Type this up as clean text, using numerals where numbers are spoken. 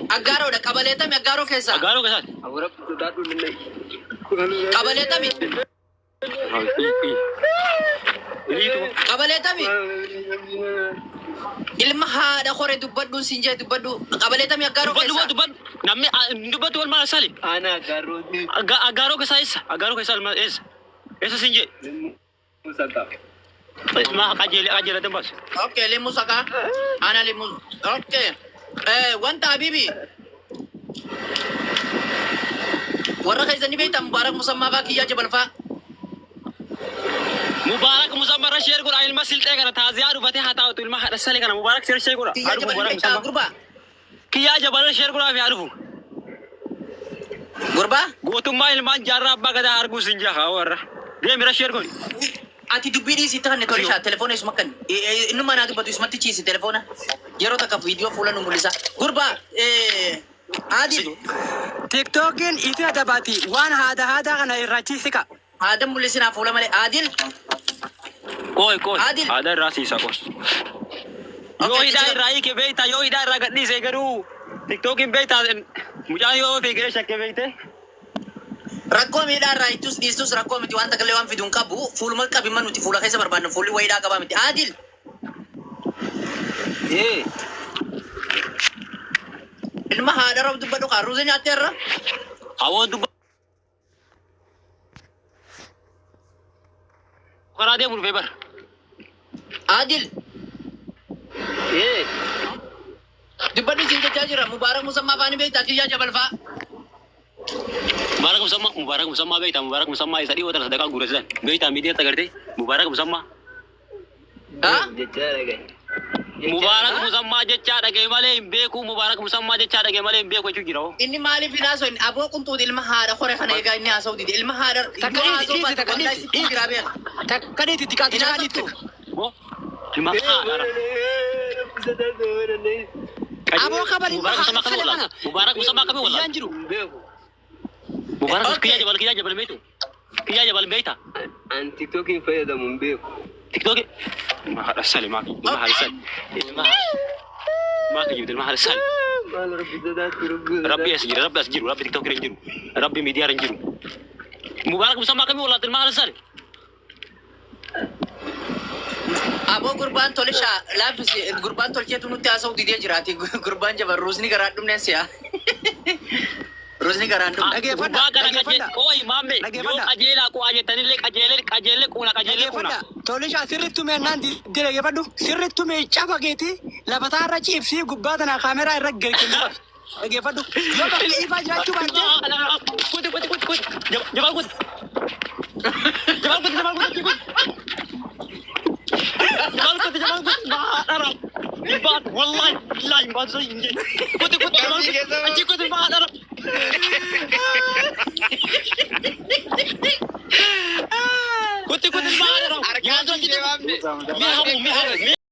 Agaro da kabaleta mi agaro kesa. Agaro kesa. Kabaleta mi. Kabaleta mi. Ilma hada kore dubbaddu sinja dubbaddu kabaleta mi agaro kesa. Dubbaddu namni dubbaddu wal mala sali. Ana agaro. Agaro kesa isa. Agaro kesa alma isa. Isa sinje. Musaka. Ma kajele dambas. Okay, limu saka. Ana limu. Okay. Wanta habibi. Warra kaisani beta mubarak musamma ba kiya jabal fa. Mubarak musamma ra share gura ilma silte kana taziya rubate hata ilma hada sale kana mubarak share gura. Kiya jabal gurba. Kiya jabal share gura fi arufu. Gurba? Gotumma ilma jarra abba kada argu sinja khawara. Dia mira share gura. Ati dubbidi si tahan neto risha telefono is makan. Inu mana tu batu ismati ci si telefona. Yero taka video fulan umulisa. Gurba Adil. TikTokin itu ada bati. Wan hada kana irrachi sika. Ada mulisina fulan male Adil. Koi. Adil. Ada rasi sakos. Yo idai rai ke beita yo idai ragadni se garu. TikTokin beita mujan yo fikre shakke beite. Rakko mida raitus disus rakko miti wanta kalewan fidun kabu full mal kabi manuti full kaisa barban full waida kaba miti Adil. Ilma hada raw dubbadu karu zenya terra. Awon dubba. Kara dia mun febar. Adil. Dubbadu sinja jajira mubarak musamma bani beita kiya jabal fa. Mubarak musamma beita mubarak musamma isa di wata sadaka gurasan beita media tagalte mubarak musamma Ha? mubarak musamma jecha dage male beku mubarak musamma jecha dage male beku chugirawo Inni mali finaso in abo kuntu ilma hada kore khana ega inni asaudi ilma hada Takkaniti tikati takanitu. bo ilma hada Abo kabari mubarak musamma kami wala Yanjiru. mubarak kiya jabal beito kiya jabal beita An TikTokin faida mun beko. TikTok ما هذا السالي ما هذا السالي ما كجيب ما هذا السالي Mal rabbi dadat rabbi. ربي أسجيرو ربي تيك توك رنجيرو ربي ميديا رنجيرو مبارك مسمى كمي والله ما هذا السالي abo gurban tolisha labis gurban tolche tu nutti asaudi dia jirati gurban jabar rusni garadum nensia Rusni garandum. Koi mame. Yo kajela ko aje tanile kajele kuna. Tolisha sirritu me nan dire gefadu sirritu me chafa geti la batara chief si gubbata na kamera irra gerkin. Gefadu. Yo ba ifa jachu ba. Kut. Jabal kut. Jabal kut. Ma arab. Ibat wallahi billahi ma zai inje. Kut jabal kut. Aji kut ma arab. Kut ma arab. Ya zo gidan. Mi hamu.